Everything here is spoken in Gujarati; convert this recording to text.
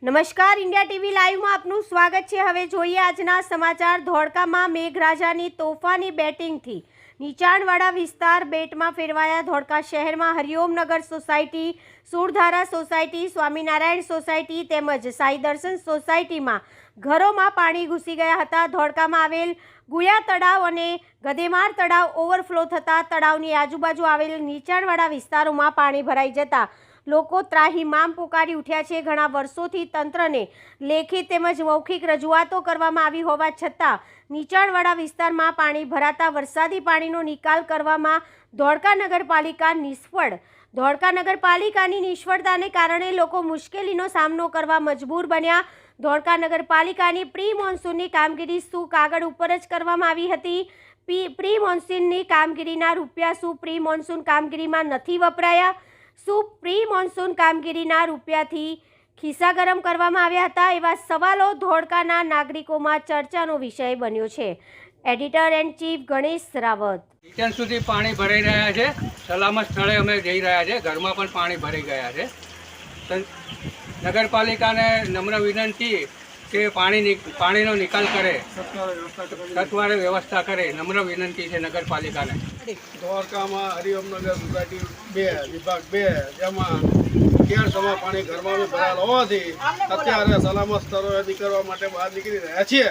નમસ્કાર, ઇન્ડિયા ટીવી લાઈવમાં આપનું સ્વાગત છે। હવે જોઈએ આજના સમાચાર। ધોળકામાં મેઘરાજાની તોફાની બેટિંગથી નીચાણવાળા વિસ્તાર બેટમાં ફેરવાયા। ધોળકા શહેરમાં Hariom Nagar society, Surdhara society, Swaminarayan society તેમજ સાઈ દર્શન સોસાયટીમાં ઘરોમાં પાણી ઘૂસી ગયા હતા। ધોળકામાં આવેલ ગુયા તળાવ અને ગધેમાર તળાવ ઓવરફ્લો થતાં તળાવની આજુબાજુ આવેલ નીચાણવાળા વિસ્તારોમાં પાણી ભરાઈ જતા લોકો ત્રાહિમામ પોકારી ઉઠ્યા છે। ઘણા વર્ષોથી તંત્રને લેખિત તેમજ મૌખિક રજૂઆતો કરવામાં આવી હોવા છતાં નીચાણવાળા વિસ્તારમાં પાણી ભરાતા વરસાદી પાણીનો નિકાલ કરવામાં ધોળકા નગરપાલિકા નિષ્ફળ। ધોળકા નગરપાલિકાની નિષ્ફળતાને કારણે લોકો મુશ્કેલીનો સામનો કરવા મજબૂર બન્યા। ધોળકા નગરપાલિકાની પ્રી મોન્સૂનની કામગીરી શું કાગળ ઉપર જ કરવામાં આવી હતી? પ્રી મોન્સૂનની કામગીરીના રૂપિયા શું પ્રી મોન્સૂન કામગીરીમાં નથી વપરાયા? શું પ્રી મોન્સૂન કામગીરીના રૂપિયાથી ખિસ્સા ગરમ કરવામાં આવ્યા હતા? એવા સવાલો ધોળકાના નાગરિકોમાં ચર્ચાનો વિષય બન્યો છે। Editor and chief Ganesh Rawat. Kitchen સુધી પાણી ભરાઈ રહ્યા છે। સલામત સ્થળે અમે જઈ રહ્યા છે। ઘરમાં પણ પાણી ભરાઈ ગયા છે। નગરપાલિકાને નમ્ર વિનંતી કે પાણીનો નિકાલ કરે, સત્વરે વ્યવસ્થા કરે, નમ્ર વિનંતી છે નગરપાલિકાને। ધોળકામાં હરિઓમનગર સોસાયટી 2 વિભાગ 2 જેમાં કેળસમા પાણી ઘરમાં ભરાયેલ હોવાથી અત્યારે સલામત સ્થળોએ નીકળવા માટે બહાર નીકળી રહ્યા છીએ।